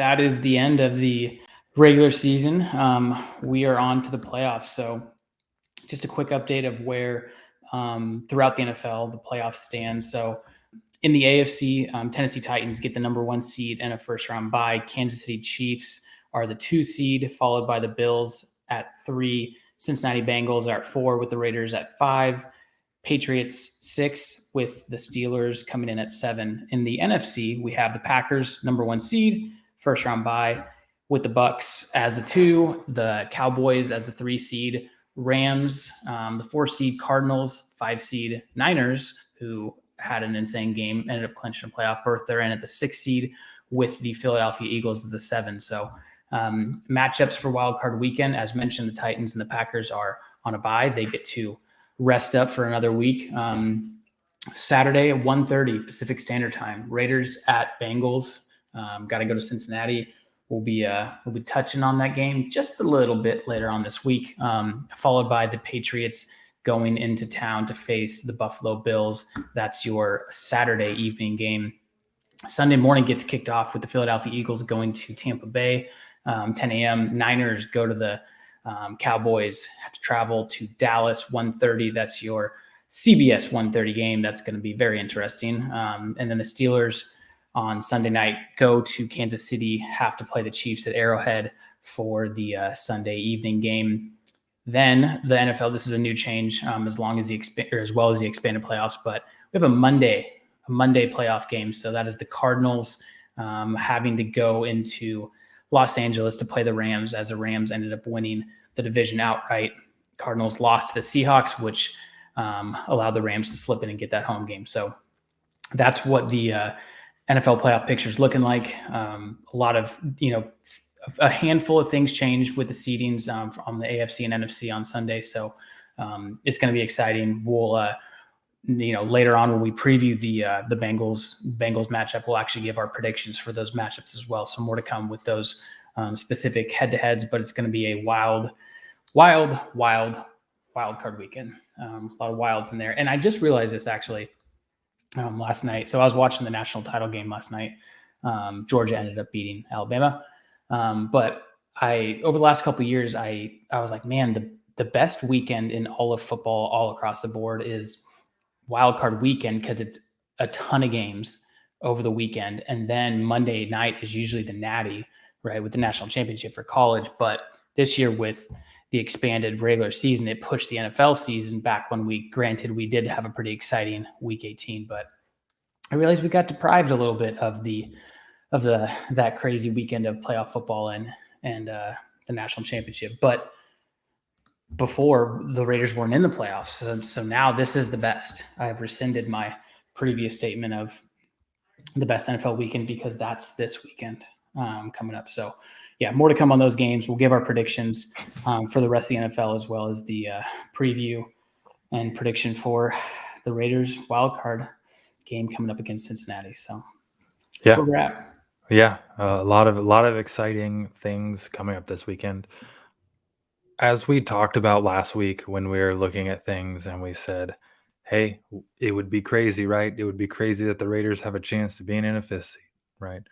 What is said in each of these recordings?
that is the end of the regular season. We are on to the playoffs. So just a quick update of where throughout the NFL the playoffs stand. So in the AFC, Tennessee Titans get the number 1 seed and a first round bye. Kansas City Chiefs are the 2 seed, followed by the Bills at 3. Cincinnati Bengals are at 4, with the Raiders at 5. Patriots 6, with the Steelers coming in at 7. In the NFC, we have the Packers, number 1 seed, first round bye, with the Bucks as the 2, the Cowboys as the 3 seed, Rams, the 4 seed, Cardinals, 5 seed, Niners, who had an insane game, ended up clinching a playoff berth. They're in at the 6 seed, with the Philadelphia Eagles as the 7. So matchups for Wild Card Weekend, as mentioned, the Titans and the Packers are on a bye. They get to rest up for another week. Saturday at 1:30 Pacific Standard Time, Raiders at Bengals. Got to go to Cincinnati. We'll be touching on that game just a little bit later on this week, followed by the Patriots going into town to face the Buffalo Bills. That's your Saturday evening game. Sunday morning gets kicked off with the Philadelphia Eagles going to Tampa Bay, 10 a.m. Niners go to the Cowboys, have to travel to Dallas, 1:30. That's your CBS 1:30 game. That's going to be very interesting. And then the Steelers on Sunday night go to Kansas City, have to play the Chiefs at Arrowhead for the Sunday evening game. Then the NFL, this is a new change, as well as the expanded playoffs, but we have a Monday playoff game. So that is the Cardinals having to go into Los Angeles to play the Rams, as the Rams ended up winning the division outright. Cardinals lost to the Seahawks, which allowed the Rams to slip in and get that home game. So that's what the NFL playoff picture is looking like. A lot of, a handful of things changed with the seedings on the AFC and NFC on Sunday. So it's going to be exciting. We'll, later on when we preview the Bengals matchup, we'll actually give our predictions for those matchups as well. So more to come with those specific head-to-heads, but it's going to be a wild card weekend. A lot of wilds in there. And I just realized this actually last night. So I was watching the national title game last night. Georgia ended up beating Alabama. But over the last couple of years, I was like, man, the best weekend in all of football, all across the board, is Wild Card Weekend, because it's a ton of games over the weekend. And then Monday night is usually the Natty, right, with the national championship for college. But this year with the expanded regular season, it pushed the NFL season back when we did have a pretty exciting week 18. But I realized we got deprived a little bit of that crazy weekend of playoff football and the national championship. But before, the Raiders weren't in the playoffs. So now this is the best. I've rescinded my previous statement of the best NFL weekend, because that's this weekend coming up. So yeah, more to come on those games. We'll give our predictions for the rest of the NFL, as well as the preview and prediction for the Raiders wild card game coming up against Cincinnati. So that's where we're at. Yeah, a lot of exciting things coming up this weekend. As we talked about last week when we were looking at things, and we said, hey, it would be crazy, right? It would be crazy that the Raiders have a chance to be in a 5th seed, right?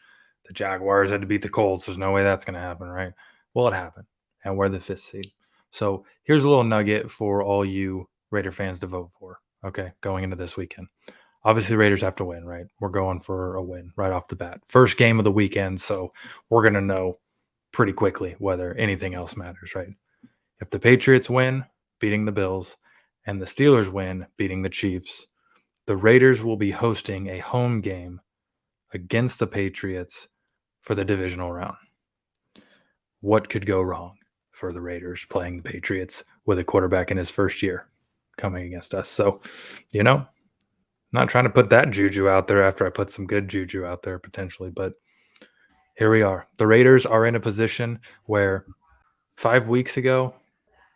The Jaguars had to beat the Colts. There's no way that's going to happen, right? Well, it happened, and we're the 5th seed. So here's a little nugget for all you Raider fans to vote for, okay, going into this weekend. Obviously, Raiders have to win, right? We're going for a win right off the bat. First game of the weekend, so we're going to know pretty quickly whether anything else matters, right? If the Patriots win, beating the Bills, and the Steelers win, beating the Chiefs, the Raiders will be hosting a home game against the Patriots for the divisional round. What could go wrong for the Raiders playing the Patriots with a quarterback in his first year coming against us? So, I'm not trying to put that juju out there after I put some good juju out there potentially, but here we are. The Raiders are in a position where 5 weeks ago,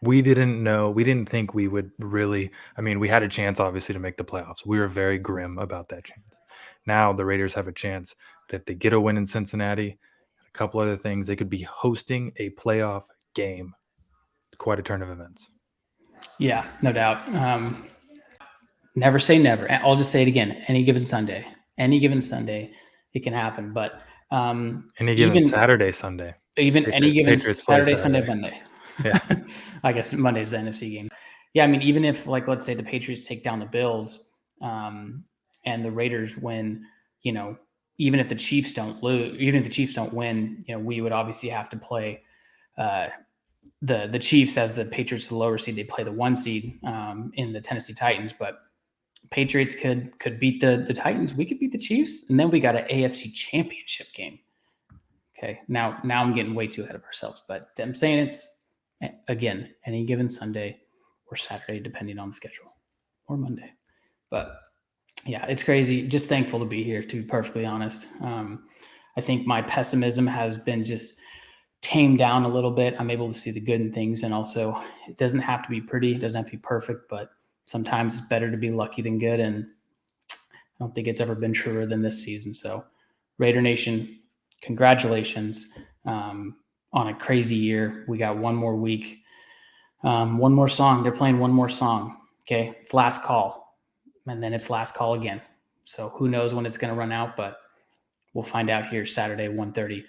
we didn't think we would really, we had a chance obviously to make the playoffs. We were very grim about that chance. Now the Raiders have a chance that if they get a win in Cincinnati, and a couple other things, they could be hosting a playoff game. Quite a turn of events. Yeah, no doubt. Never say never. I'll just say it again. Any given Sunday, it can happen. But Any given Even Saturday, Sunday. even any given Patriots play Saturday, Sunday, Saturday. Monday. Yeah. I guess Monday's the NFC game. Yeah, I mean, even if, like, let's say the Patriots take down the Bills, and the Raiders win, even if the Chiefs don't lose, even if the Chiefs don't win, we would obviously have to play the Chiefs as the Patriots, the lower seed. They play the 1 seed in the Tennessee Titans, but Patriots could beat the Titans. We could beat the Chiefs, and then we got an AFC Championship game. Okay, now I'm getting way too ahead of ourselves, but I'm saying it's, again, any given Sunday or Saturday, depending on the schedule, or Monday. But yeah, it's crazy. Just thankful to be here, to be perfectly honest. I think my pessimism has been just tamed down a little bit. I'm able to see the good in things, and also it doesn't have to be pretty, it doesn't have to be perfect, but sometimes it's better to be lucky than good, and I don't think it's ever been truer than this season. So, Raider Nation, congratulations on a crazy year. We got one more week, one more song. They're playing one more song. Okay, it's last call, and then it's last call again. So who knows when it's going to run out, but we'll find out here Saturday, 1:30.